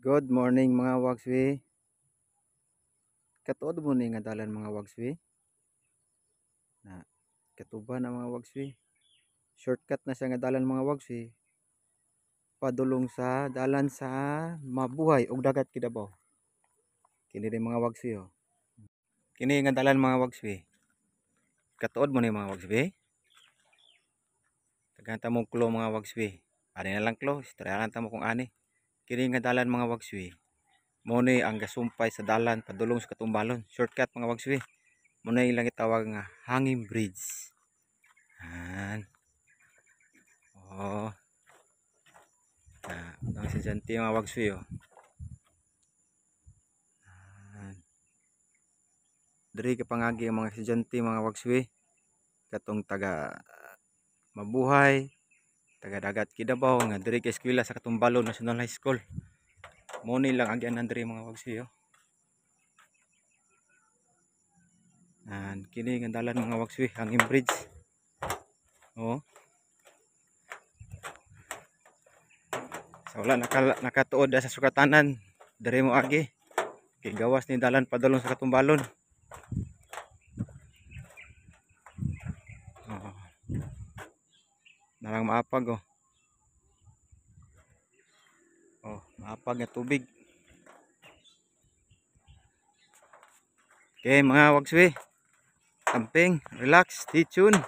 Good morning mga wagswi. Katuod mo ni nga dalan mga wagswi. Na katuban ang mga wagswi. Shortcut na siya nga dalan mga wagswi. Padulong sa dalan sa mabuhay ug dagat Kidabaw. Kini rin mga wagswi oh. Kini nga dalan mga wagswi. Katuod mo ni mga wagswi. Tagantang mo klo mga wagswi. Ani na lang klo, istoryahan ta mo kung ani. Kini nga dalan mga wagswi. Mo ni ang gasumpay sa dalan padulong sa katumbalon. Shortcut mga wagswi. Mo na ilang itawag nga hanging bridge. Yan. Oh. Ang estudyante mga wagswi oh. Yan. Diri ka pangagi ang mga estudyante mga wagswi. Katong taga mabuhay, taga dagat Kidabaw nga diri ka eskwela sa Katumbalon National High School. Mo ni lang agyanan diri mga wagswi oh. Kini nga dalan mga wagswi, hanging bridge. Oh. So wala nakatuod sa sukatanan, diri mo agi. Kay gawas ni dalan padulong sa Katumbalon. Oh. Narang maapag oh. Oh, maapag nga tubig. Okay mga wagswi. Camping, relax, stay tuned.